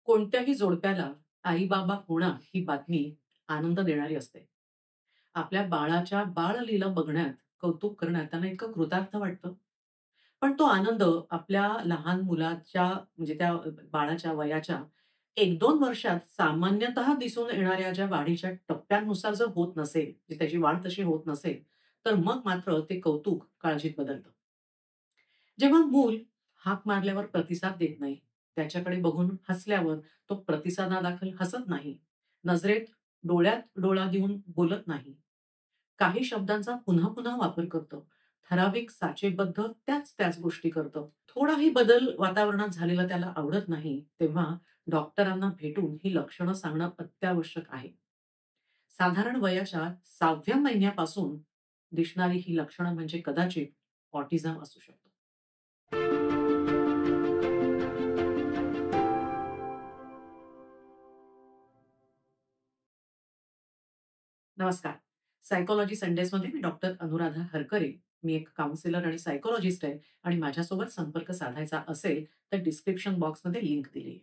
कोणत्याही जोडप्याला आई-बाबा होणार ही बातमी आनंद देणारी असते. आपल्या बाळाच्या बाळलीला बघण्यात, कौतुक करण्यात त्यांना इतकं कृतार्थ वाटतं. पण तो आनंद आपल्या लहान मुलाच्या म्हणजे त्या बाळाच्या वयाच्या 1-2 वर्षात सामान्यतः दिसून येणाऱ्या ज्या वाढीच्या टप्प्यांनुसार जर होत नसेल, म्हणजे त्याची वाढ तशी होत नसेल, तर मग मात्र ते कौतुक काळजीत बदलतं. जेव्हा मूल हाक मारल्यावर प्रतिसाद देत नाही, त्याच्याकडे बघून हसल्यावर तो प्रतिसादादाखल हसत नाही, नजरेत डोळ्यात डोळा देऊन बोलत नाही, काही शब्दांचा पुन्हा पुन्हा वापर करतं, ठराविक साचेबद्ध त्याच त्याच गोष्टी करतं. थोडाही बदल वातावरणात झालेला त्याला आवडत नाही, तेव्हा डॉक्टरांना भेटून ही लक्षणं सांगणं अत्यावश्यक आहे. साधारण वयाच्या 6व्या महिन्यापासून दिसणारी ही लक्षणं म्हणजे कदाचित ऑटिझम असू शकतो. नमस्कार. सायकॉलॉजी संडेजमध्ये मी डॉक्टर अनुराधा हरकरे. मी एक काउंसलर आणि सायकॉलॉजिस्ट आहे आणि माझ्यासोबत संपर्क साधायचा असेल तर डिस्क्रिप्शन बॉक्समध्ये लिंक दिली आहे.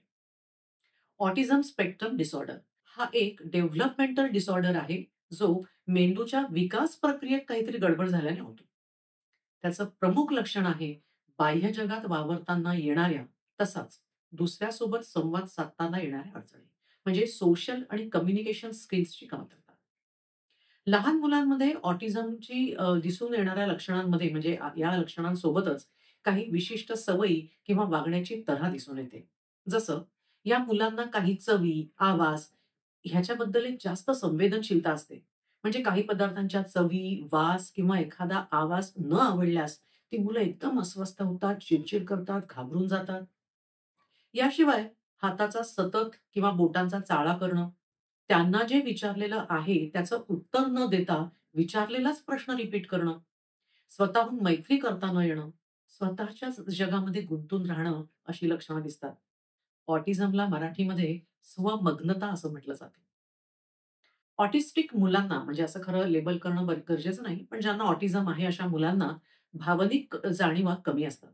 ऑटिझम स्पेक्ट्रम डिसऑर्डर हा एक डेव्हलपमेंटल डिसऑर्डर आहे, जो मेंदूच्या विकास प्रक्रियेत काहीतरी गडबड झाल्याने होतो. त्याचं प्रमुख लक्षण आहे बाह्य जगात वावरताना येणाऱ्या तसाच दुसऱ्यासोबत संवाद साधताना येणाऱ्या अडचणी. म्हणजे सोशल आणि कम्युनिकेशन स्किल्सची कमतरता. लहान मुलांमध्ये ऑटिझमची दिसून येणाऱ्या लक्षणांमध्ये म्हणजे या लक्षणांसोबतच काही विशिष्ट सवयी किंवा वागण्याची तऱ्हा दिसून येते. जसं या मुलांना काही चवी, आवाज ह्याच्याबद्दल एक जास्त संवेदनशीलता असते. म्हणजे काही पदार्थांच्या चवी, वास किंवा एखादा आवाज न आवडल्यास ती मुलं एकदम अस्वस्थ होतात, चिडचिड करतात, घाबरून जातात. याशिवाय हाताचा सतत किंवा बोटांचा चाळा करणं, त्यांना जे विचारलेलं आहे त्याचं उत्तर न देता विचारलेलाच प्रश्न रिपीट करणं, स्वतःहून मैत्री करता न येणं, स्वतःच्याच जगामध्ये गुंतून राहणं अशी लक्षणं दिसतात. ऑटिझमला मराठीमध्ये स्वमग्नता असं म्हटलं जातं. ऑटिस्टिक मुलांना म्हणजे असं खरं लेबल करणं गरजेचं नाही, पण ज्यांना ऑटिझम आहे अशा मुलांना भावनिक जाणीवा कमी असतात.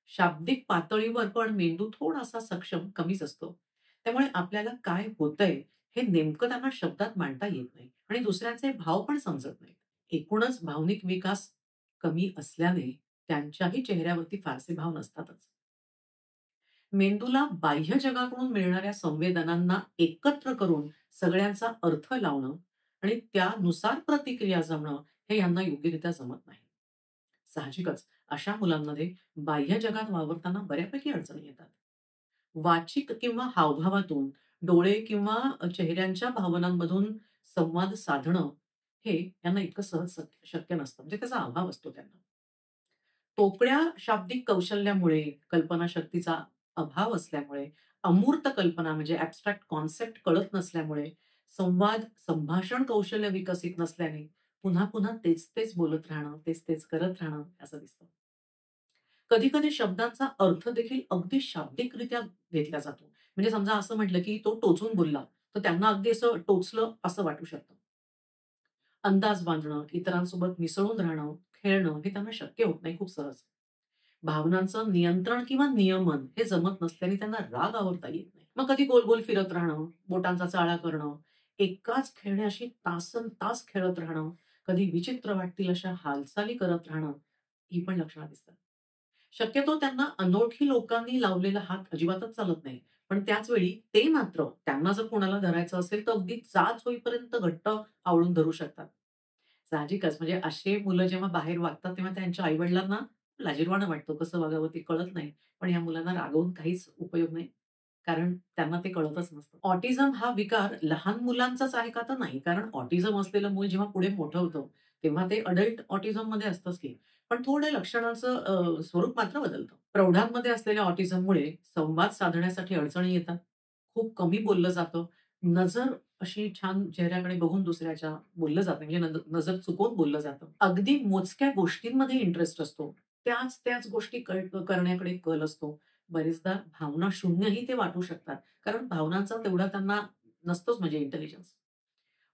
शाब्दिक पातळीवर पण मेंदू थोडासा सक्षम कमीच असतो. त्यामुळे आपल्याला काय होतंय हे नेमकं त्यांना शब्दात मांडता येत नाही आणि दुसऱ्यांचे भाव पण समजत नाहीत. एकूणच भावनिक विकास कमी असल्याने त्यांच्याही चेहऱ्यावरती फारसे भाव नसतातच. मेंदूला बाह्य जगाकडून मिळणाऱ्या संवेदनांना एकत्र करून सगळ्यांचा अर्थ लावणं आणि त्यानुसार प्रतिक्रिया जमणं हे यांना योग्यरित्या जमत नाही. साहजिकच अशा मुलांमध्ये बाह्य जगात वावरताना बऱ्यापैकी अडचणी येतात. वाचिक किंवा हावभावातून डोळे किंवा चेहऱ्यांच्या भावनांमधून संवाद साधणं हे यांना इतकं सहज शक्य नसतं. म्हणजे त्याचा अभाव असतो त्यांना. तोकड्या शाब्दिक कौशल्यामुळे, कल्पनाशक्तीचा अभाव असल्यामुळे, अमूर्त कल्पना म्हणजे ॲब्स्ट्रॅक्ट कॉन्सेप्ट कळत नसल्यामुळे, संभाषण कौशल्य विकसित नसल्याने, पुन्हा-पुन्हा तेच-तेच बोलत राहणं, तेच-तेच करत राहणं असं दिसतं. कधी-कधी शब्दांचा अर्थ देखील अगदी शाब्दिकरित्या घेतला जातो. म्हणजे समजा असं म्हटलं, की तो टोचून बोलला, तर त्यांना अगदी असं टोचलं असं वाटू शकतं. अंदाज बांधणं, इतरांसोबत मिसळून राहणं, खेळणं हे त्यांना शक्य होत नाही खूप सहज. भावनांचं नियंत्रण किंवा नियमन हे जमत नसल्याने त्यांना राग आवरता येत नाही. मग कधी गोल-गोल फिरत राहणं, बोटांचा चाळा करणं, एकाच खेळण्याशी तासनतास खेळत राहणं, कधी विचित्र वाटतील अशा हालचाली करत राहणं, ही पण लक्षणं दिसतात. शक्यतो त्यांना अनोळखी लोकांनी लावलेला हात अजिबातच चालत नाही. पण त्याच वेळी ते मात्र त्यांना जर कोणाला धरायचं असेल, तर अगदी चाच होईपर्यंत घट्ट आवळून धरू शकतात. साहजिकच म्हणजे असे मुलं जेव्हा बाहेर वागतात, तेव्हा त्यांच्या आई-वडिलांना लाजिरवाणं वाटतं. कसं वागावं ते कळत नाही. पण ह्या मुलांना रागवून काहीच उपयोग नाही. कारण त्यांना ते कळतच नसतं. ऑटिझम हा विकार लहान मुलांचाच आहे का? तर नाही. कारण ऑटिझम असलेलं मूल जेव्हा पुढे मोठं होतं, तेव्हा ते अडल्ट ऑटिझममध्ये असतंच की. पण थोडे लक्षणांचं स्वरूप मात्र बदलतं. प्रौढांमध्ये असलेल्या ऑटिझममुळे संवाद साधण्यासाठी अडचणी येतात. खूप कमी बोललं जातं. नजर अशी छान चेहऱ्याकडे बघून दुसऱ्याच्या बोललं जातं. म्हणजे नजर चुकवून बोललं जातं. अगदी मोजक्या गोष्टींमध्ये इंटरेस्ट असतो. त्याच गोष्टी करण्याकडे कल असतो. बरेचदा भावना शून्यही ते वाटू शकतात. कारण भावनांचा तेवढा त्यांना नसतोच म्हणजे इंटेलिजन्स.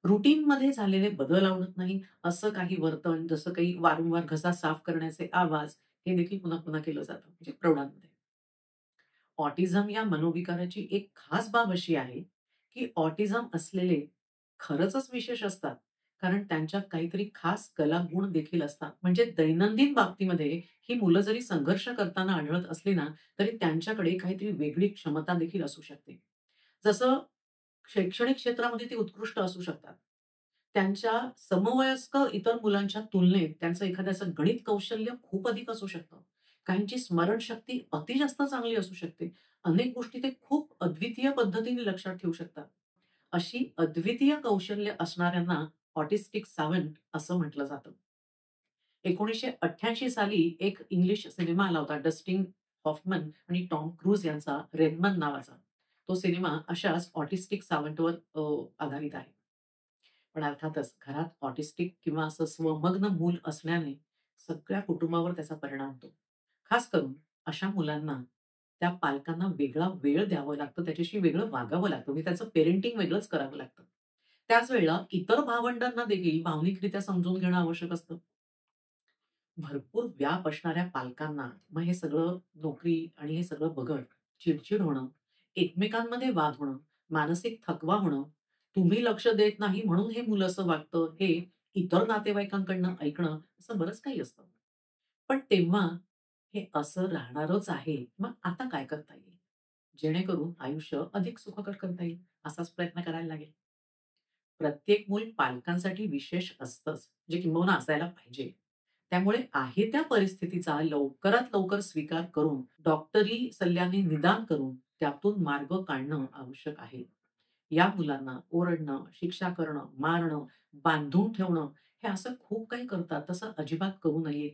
रुटीनमध्ये झालेले बदल आवडत नाही. असं काही वर्तन, जसं काही वारंवार घसा साफ करण्याचे आवाज, हे देखील पुन्हा-पुन्हा केलं जातं म्हणजे प्रौढांमध्ये. ऑटिझम या मनोविकाराची एक खास बाब अशी आहे, की ऑटिझम असलेले खरंचच विशेष असतात. कारण त्यांच्यात काहीतरी खास कलागुण देखील असतात. म्हणजे दैनंदिन बाबतीमध्ये ही मुलं जरी संघर्ष करताना आढळत असली ना, तरी त्यांच्याकडे काहीतरी वेगळी क्षमता देखील असू शकते. जसं शैक्षणिक क्षेत्रामध्ये ते उत्कृष्ट असू शकतात. त्यांच्या समवयस्क इतर मुलांच्या तुलनेत त्यांचं एखाद्याचं गणित कौशल्य खूप अधिक असू शकतं. काहींची स्मरणशक्ती अति जास्त चांगली असू शकते. अनेक गोष्टी ते खूप अद्वितीय पद्धतीने लक्षात ठेवू शकतात. अशी अद्वितीय कौशल्य असणाऱ्यांना ऑटिस्टिक सावंत असं म्हटलं जातं. 1988 साली एक इंग्लिश सिनेमा आला होता डस्टिन हॉफमन आणि टॉम क्रूज यांचा रेडमन नावाचा. तो सिनेमा अशाच ऑटिस्टिक सावंतवर आधारित आहे. पण अर्थातच घरात ऑटिस्टिक किंवा असं स्वमग्न मूल असल्याने सगळ्या कुटुंबावर त्याचा परिणाम होतो. खास करून अशा मुलांना त्या पालकांना वेगळा वेळ द्यावा लागतो, त्याच्याशी वेगळं वागावं लागतं. म्हणजे त्याचं पेरेंटिंग वेगळंच करावं लागतं. त्याच वेळेला इतर भावंडांना देखील भावनिकरित्या समजून घेणं आवश्यक असतं. भरपूर व्याप असणाऱ्या पालकांना मग हे सगळं नोकरी आणि हे सगळं बघत चिडचिड होणं, एकमेकांमध्ये वाद होणं, मानसिक थकवा होणं, तुम्ही लक्ष देत नाही म्हणून हे मुलं असं वागतं, हे इतर नातेवाईकांकडनं ऐकणं, असं बरंच काही असतं. पण तेव्हा हे असं राहणारच आहे. मग आता काय करता येईल? जेणेकरून आयुष्य अधिक सुखकर करता येईल, असाच प्रयत्न करायला लागेल. प्रत्येक मूल पालकांसाठी विशेष असतंच, जे किंबहुना असायला पाहिजे. त्यामुळे आहे त्या परिस्थितीचा लवकरात लवकर स्वीकार करून, डॉक्टरी सल्ल्याने निदान करून त्यातून मार्ग काढणं आवश्यक आहे. या मुलांना ओरडणं, शिक्षा करणं, मारणं, बांधून ठेवणं, हे असं खूप काही करतात. तसं अजिबात करू नये.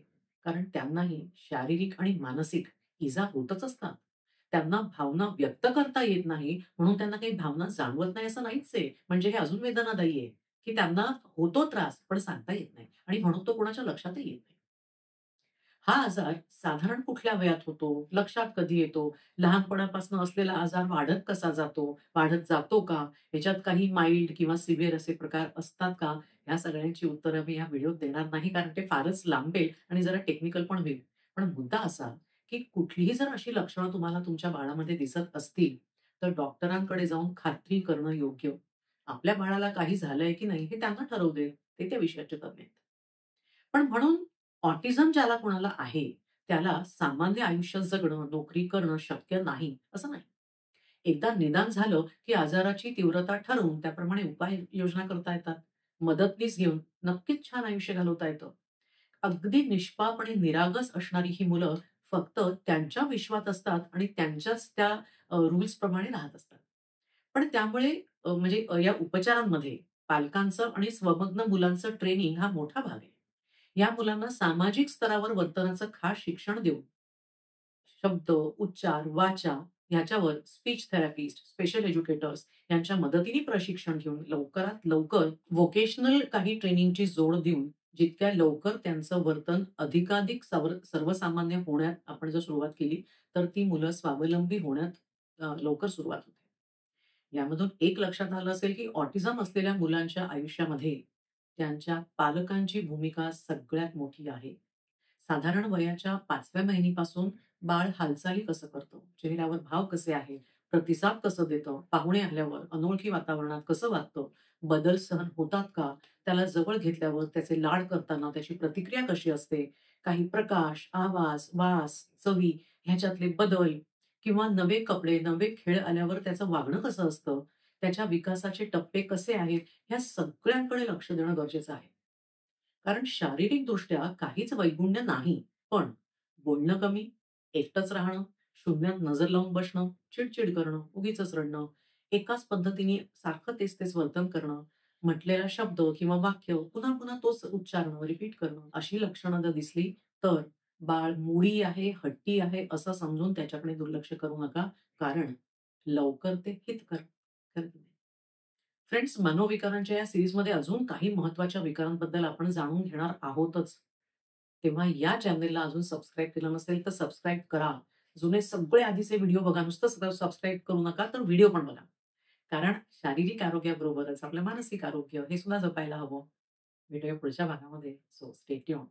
कारण त्यांनाही शारीरिक आणि मानसिक इजा होतच असतात. त्यांना भावना व्यक्त करता येत नाही, म्हणून त्यांना काही भावना जाणवत नाही असं नाहीच आहे. म्हणजे हे अजून वेदनादायी आहे, की त्यांना होतो त्रास, पण सांगता येत नाही आणि म्हणून तो कोणाच्या लक्षातही येत नाही. हा आजार साधारण कुठल्या वयात होतो? लक्षात कधी येतो? लहानपणापासून असलेला आजार वाढत कसा जातो? वाढत जातो का? ह्याच्यात काही माईल्ड किंवा सिव्हिअर असे प्रकार असतात का? ह्या सगळ्यांची उत्तरं मी या व्हिडिओत देणार नाही, कारण ते फारच लांबेल आणि जरा टेक्निकल पण होईल. पण मुद्दा असा, की कुठलीही जर अशी लक्षणं तुम्हाला तुमच्या बाळामध्ये दिसत असतील, तर डॉक्टरांकडे जाऊन खात्री करणं योग्य. आपल्या बाळाला काही झालंय की नाही हे त्यांना ठरवू दे. ते त्या विषयाचे तज्ञ आहेत. पण म्हणून ऑटिझम ज्याला कोणाला आहे, त्याला सामान्य आयुष्य जगणं, नोकरी करणं शक्य नाही, असं नाही. एकदा निदान झालं, की आजाराची तीव्रता ठरवून त्याप्रमाणे उपाययोजना करता येतात. मदतनीस घेऊन नक्कीच छान आयुष्य घालवता येतं. अगदी निष्पाप आणि निरागस असणारी ही मुलं फक्त त्यांच्या विश्वात असतात आणि त्यांच्याच त्या रूल्सप्रमाणे राहत असतात. पण त्यामुळे म्हणजे या उपचारांमध्ये पालकांचं आणि स्वमग्न मुलांचं ट्रेनिंग हा मोठा भाग आहे. या मुलांना सामाजिक स्तरावर वर्तनाचं खास शिक्षण देऊन शब्द, उच्चार, वाचा ह्याच्यावर स्पीच थेरपिस्ट, स्पेशल एज्युकेटर्स यांच्या मदतीने प्रशिक्षण घेऊन लवकरात लवकर व्होकेशनल काही ट्रेनिंगची जोड देऊन जितक्या लवकर त्यांचं वर्तन अधिकाधिक सर्वसामान्य होण्यात आपण जर सुरुवात केली, तर ती मुलं स्वावलंबी होण्यात लवकर सुरुवात होते. यामधून एक लक्षात आलं असेल, की ऑटिझम असलेल्या मुलांच्या आयुष्यामध्ये त्यांच्या पालकांची भूमिका सगळ्यात मोठी आहे. साधारण वयाच्या 5व्या महिन्यापासून बाळ हालचाली कसं करतं, चेहऱ्यावर भाव कसे आहेत, प्रतिसाद कसं देतं, पाहुणे आल्यावर अनोळखी वातावरणात कसं वागतं, बदल सहन होतात का, त्याला जवळ घेतल्यावर त्याचे लाड करताना त्याची प्रतिक्रिया कशी असते, काही प्रकाश, आवाज, वास, चवी ह्याच्यातले बदल किंवा नवे कपडे, नवे खेळ आल्यावर त्याचं वागणं कसं असतं, त्याच्या विकासाचे टप्पे कसे आहेत, ह्या सगळ्यांकडे लक्ष देणं गरजेचं आहे. कारण शारीरिकदृष्ट्या काहीच वैगुण्य नाही. पण बोलणं कमी, एकटंच राहणं, शून्यात नजर लावून बसणं, चिड करणं, उगीचच रडणं, एकाच पद्धतीने सारखं तेच वर्तन करणं, म्हटलेला शब्द किंवा वाक्य पुन्हा तोच उच्चारणं, रिपीट करणं, अशी लक्षणं जर दिसली, तर बाळ मूडी आहे, हट्टी आहे, असं समजून त्याच्याकडे दुर्लक्ष करू नका. कारण लवकर ते हितकर ठरतील. फ्रेंड्स, मनोविकारांच्या या सीरीजमध्ये अजून काही महत्त्वाच्या विकारांबद्दल आपण जाणून घेणार आहोतच. तेव्हा या चॅनेलला अजून सबस्क्राईब केलं नसेल तर सबस्क्राईब करा. जुने सगळे आधीचे व्हिडिओ बघा. नुसतं सबस्क्राईब करू नका, तर व्हिडिओ पण बघा. कारण शारीरिक आरोग्याबरोबरच आपलं मानसिक आरोग्य हे सुद्धा जपायला हवं. भेटूया पुढच्या भागामध्ये. So stay tuned.